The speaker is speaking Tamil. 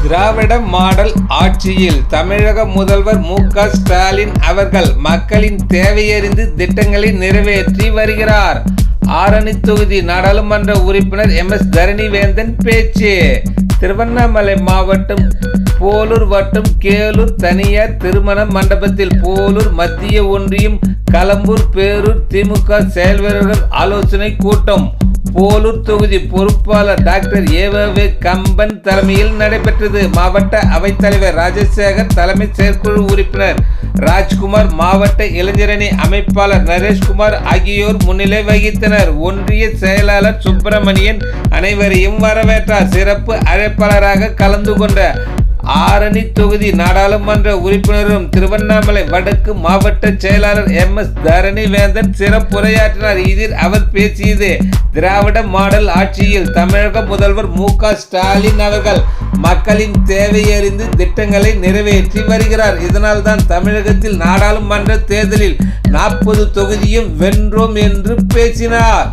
திராவிட மாடல் ஆட்சியில் தமிழக முதல்வர் மு.க.ஸ்டாலின் அவர்கள் மக்களின் தேவையறிந்து திட்டங்களை நிறைவேற்றி வருகிறார். ஆரணி தொகுதி நாடாளுமன்ற உறுப்பினர் எம்.எஸ். தரணிவேந்தன் பேச்சு. திருவண்ணாமலை மாவட்டம் போலூர் வட்டம் கேளூர் தனியார் திருமண மண்டபத்தில் போலூர் மத்திய ஒன்றியம் களம்பூர் பேரூர் திமுக செயல்வீரர்கள் ஆலோசனை கூட்டம் போலூர் தொகுதி பொறுப்பாளர் டாக்டர் ஏ.வே. கம்பன் தலைமையில் நடைபெற்றது. மாவட்ட அவைத்தலைவர் ராஜசேகர், தலைமை செயற்குழு உறுப்பினர் ராஜ்குமார், மாவட்ட இளைஞரணி அமைப்பாளர் நரேஷ்குமார் ஆகியோர் முன்னிலை வகித்தனர். ஒன்றிய செயலாளர் சுப்பிரமணியன் அனைவரையும் வரவேற்றார். சிறப்பு அழைப்பாளராக கலந்து கொண்ட ஆரணி தொகுதி நாடாளுமன்ற உறுப்பினரும் திருவண்ணாமலை வடக்கு மாவட்ட செயலாளர் எம்.எஸ். தரணிவேந்தன் சிறப்புரையாற்றினார். இதில் அவர் பேசியது, திராவிட மாடல் ஆட்சியில் தமிழக முதல்வர் மு.க.ஸ்டாலின் அவர்கள் மக்களின் தேவையறிந்து திட்டங்களை நிறைவேற்றி வருகிறார். இதனால் தான் தமிழகத்தில் நாடாளுமன்ற தேர்தலில் 40 தொகுதியும் வென்றோம் என்று பேசினார்.